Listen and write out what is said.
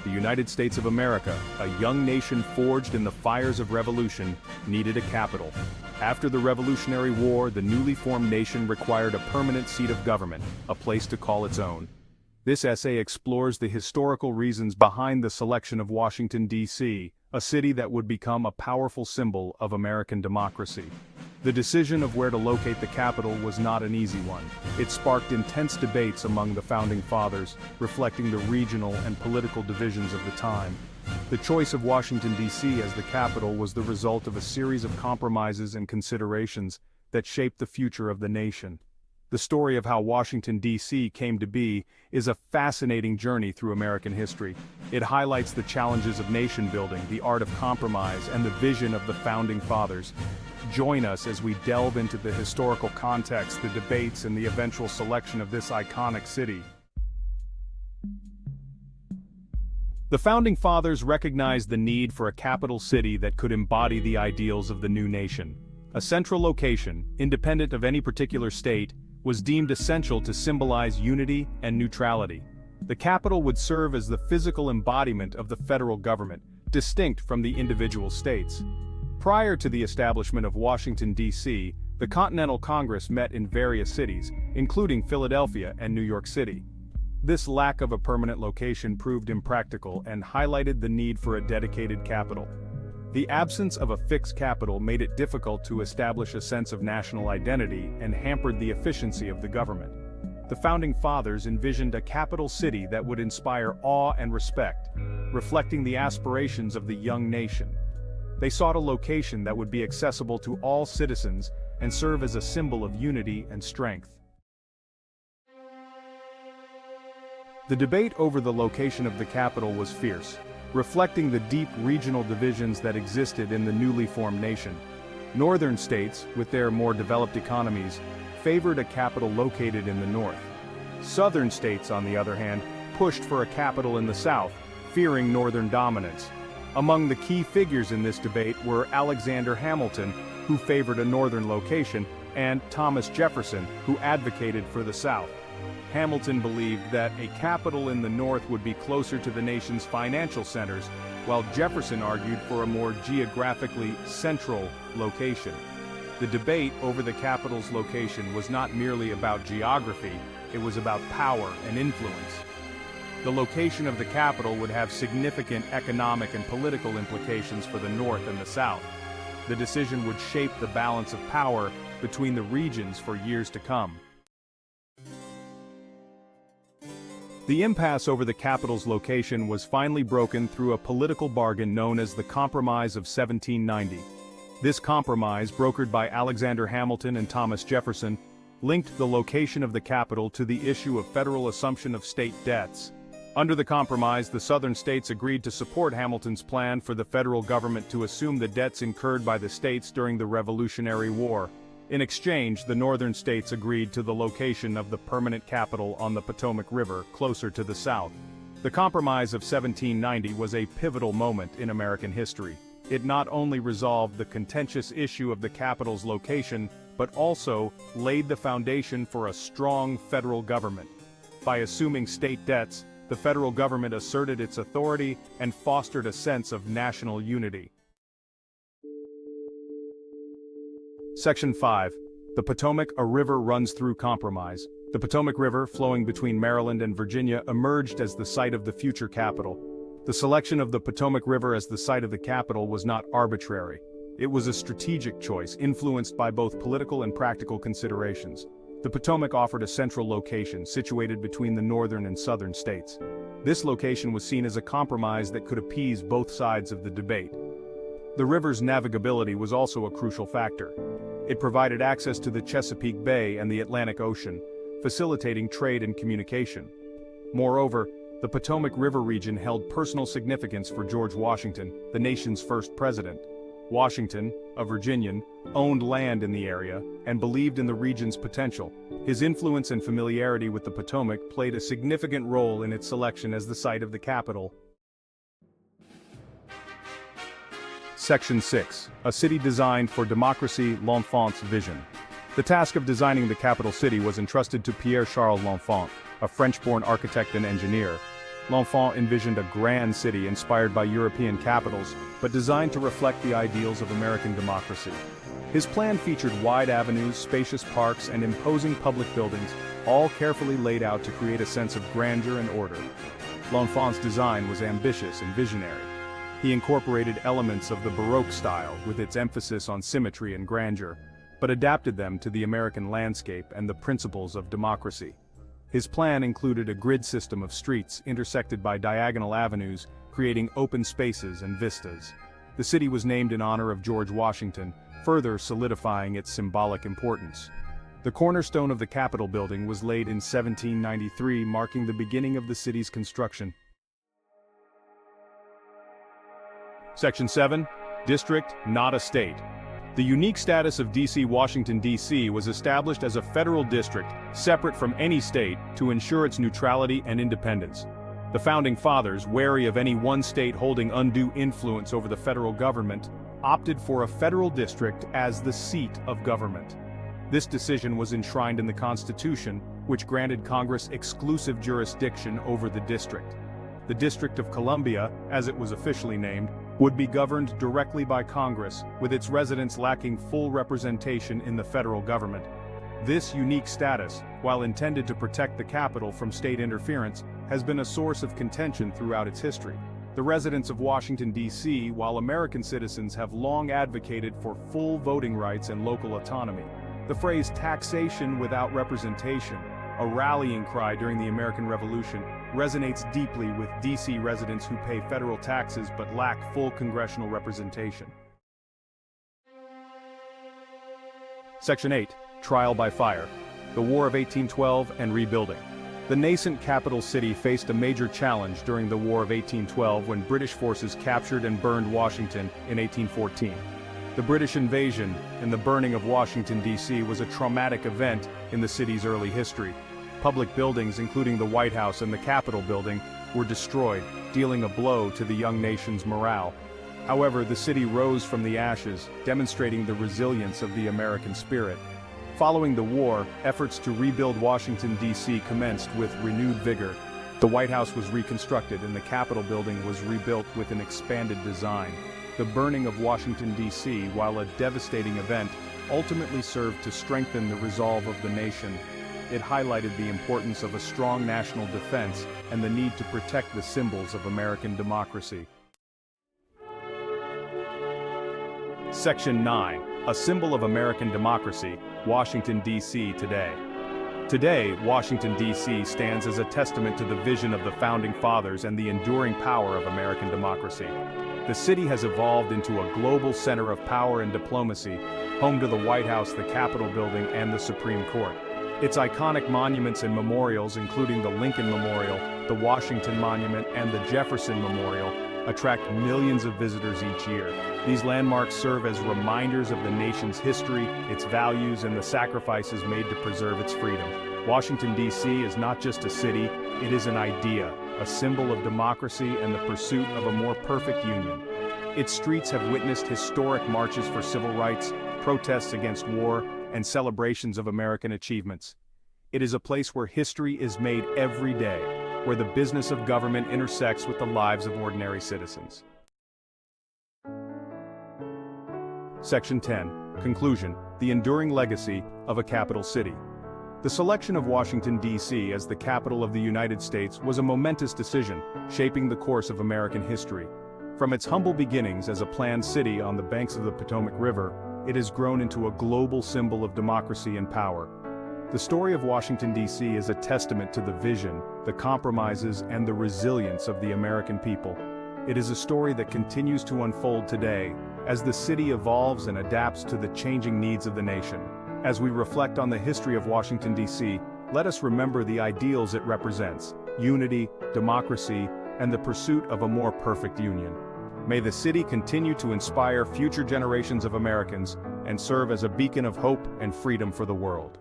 the United States of America, a young nation forged in the fires of revolution, needed a capital. After the Revolutionary War, the newly formed nation required a permanent seat of government, a place to call its own. This essay explores the historical reasons behind the selection of Washington, D.C., a city that would become a powerful symbol of American democracy. The decision of where to locate the capital was not an easy one. It sparked intense debates among the Founding Fathers, reflecting the regional and political divisions of the time. The choice of Washington, D.C. as the capital was the result of a series of compromises and considerations that shaped the future of the nation. The story of how Washington, D.C. came to be is a fascinating journey through American history. It highlights the challenges of nation building, the art of compromise, and the vision of the Founding Fathers. Join us as we delve into the historical context, the debates, and the eventual selection of this iconic city. The Founding Fathers recognized the need for a capital city that could embody the ideals of the new nation. A central location, independent of any particular state, was deemed essential to symbolize unity and neutrality. The capital would serve as the physical embodiment of the federal government, distinct from the individual states. Prior to the establishment of Washington, D.C., the Continental Congress met in various cities, including Philadelphia and New York City. This lack of a permanent location proved impractical and highlighted the need for a dedicated capital. The absence of a fixed capital made it difficult to establish a sense of national identity and hampered the efficiency of the government. The Founding Fathers envisioned a capital city that would inspire awe and respect, reflecting the aspirations of the young nation. They sought a location that would be accessible to all citizens and serve as a symbol of unity and strength. The debate over the location of the capital was fierce, reflecting the deep regional divisions that existed in the newly formed nation. Northern states, with their more developed economies, favored a capital located in the north. Southern states, on the other hand, pushed for a capital in the south, fearing northern dominance. Among the key figures in this debate were Alexander Hamilton, who favored a northern location, and Thomas Jefferson, who advocated for the south. Hamilton believed that a capital in the north would be closer to the nation's financial centers, while Jefferson argued for a more geographically central location. The debate over the capital's location was not merely about geography, it was about power and influence. The location of the capital would have significant economic and political implications for the North and the South. The decision would shape the balance of power between the regions for years to come. The impasse over the capital's location was finally broken through a political bargain known as the Compromise of 1790. This compromise, brokered by Alexander Hamilton and Thomas Jefferson, linked the location of the capital to the issue of federal assumption of state debts. Under the compromise, the southern states agreed to support Hamilton's plan for the federal government to assume the debts incurred by the states during the Revolutionary War. In exchange, the northern states agreed to the location of the permanent capital on the Potomac River, closer to the south. The Compromise of 1790 was a pivotal moment in American history. It not only resolved the contentious issue of the capital's location, but also laid the foundation for a strong federal government. By assuming state debts, the federal government asserted its authority and fostered a sense of national unity. Section 5. The Potomac, a river runs through compromise. The Potomac River, flowing between Maryland and Virginia, emerged as the site of the future capital. The selection of the Potomac River as the site of the capital was not arbitrary. It was a strategic choice, influenced by both political and practical considerations. The Potomac offered a central location, situated between the northern and southern states. This location was seen as a compromise that could appease both sides of the debate. The river's navigability was also a crucial factor. It provided access to the Chesapeake Bay and the Atlantic Ocean, facilitating trade and communication. Moreover, the Potomac River region held personal significance for George Washington, the nation's first president. Washington, a Virginian, owned land in the area and believed in the region's potential. His influence and familiarity with the Potomac played a significant role in its selection as the site of the capital. Section 6. A city designed for democracy, L'Enfant's vision. The task of designing the capital city was entrusted to Pierre Charles L'Enfant, a French-born architect and engineer. L'Enfant envisioned a grand city inspired by European capitals, but designed to reflect the ideals of American democracy. His plan featured wide avenues, spacious parks, and imposing public buildings, all carefully laid out to create a sense of grandeur and order. L'Enfant's design was ambitious and visionary. He incorporated elements of the Baroque style with its emphasis on symmetry and grandeur, but adapted them to the American landscape and the principles of democracy. His plan included a grid system of streets intersected by diagonal avenues, creating open spaces and vistas. The city was named in honor of George Washington, further solidifying its symbolic importance. The cornerstone of the Capitol building was laid in 1793, marking the beginning of the city's construction. Section 7. District, not a state. The unique status of Washington, D.C. was established as a federal district, separate from any state, to ensure its neutrality and independence. The Founding Fathers, wary of any one state holding undue influence over the federal government, opted for a federal district as the seat of government. This decision was enshrined in the Constitution, which granted Congress exclusive jurisdiction over the district. The District of Columbia, as it was officially named, would be governed directly by Congress, with its residents lacking full representation in the federal government. This unique status, while intended to protect the capital from state interference, has been a source of contention throughout its history. The residents of Washington, D.C., while American citizens have long advocated for full voting rights and local autonomy. The phrase taxation without representation, a rallying cry during the American Revolution, resonates deeply with D.C. residents who pay federal taxes but lack full congressional representation. Section 8. Trial by Fire. The War of 1812 and Rebuilding. The nascent capital city faced a major challenge during the War of 1812 when British forces captured and burned Washington in 1814. The British invasion and the burning of Washington, D.C. was a traumatic event in the city's early history. Public buildings, including the White House and the Capitol building, were destroyed, dealing a blow to the young nation's morale. However, the city rose from the ashes, demonstrating the resilience of the American spirit. Following the war, efforts to rebuild Washington, D.C. commenced with renewed vigor. The White House was reconstructed and the Capitol building was rebuilt with an expanded design. The burning of Washington, D.C., while a devastating event, ultimately served to strengthen the resolve of the nation. It highlighted the importance of a strong national defense and the need to protect the symbols of American democracy. Section 9. A symbol of American democracy, Washington, D.C. today. Today, Washington, D.C. stands as a testament to the vision of the Founding Fathers and the enduring power of American democracy. The city has evolved into a global center of power and diplomacy, home to the White House, the Capitol building, and the Supreme Court. Its iconic monuments and memorials, including the Lincoln Memorial, the Washington Monument, and the Jefferson Memorial, attract millions of visitors each year. These landmarks serve as reminders of the nation's history, its values, and the sacrifices made to preserve its freedom. Washington, D.C. is not just a city, it is an idea, a symbol of democracy and the pursuit of a more perfect union. Its streets have witnessed historic marches for civil rights, protests against war, and celebrations of American achievements. It is a place where history is made every day, where the business of government intersects with the lives of ordinary citizens. Section 10. Conclusion. The enduring legacy of a capital city. The selection of Washington, D.C. as the capital of the United States was a momentous decision, shaping the course of American history. From its humble beginnings as a planned city on the banks of the Potomac River, it has grown into a global symbol of democracy and power. The story of Washington, D.C. is a testament to the vision, the compromises, and the resilience of the American people. It is a story that continues to unfold today, as the city evolves and adapts to the changing needs of the nation. As we reflect on the history of Washington, D.C., let us remember the ideals it represents: unity, democracy, and the pursuit of a more perfect union. May the city continue to inspire future generations of Americans and serve as a beacon of hope and freedom for the world.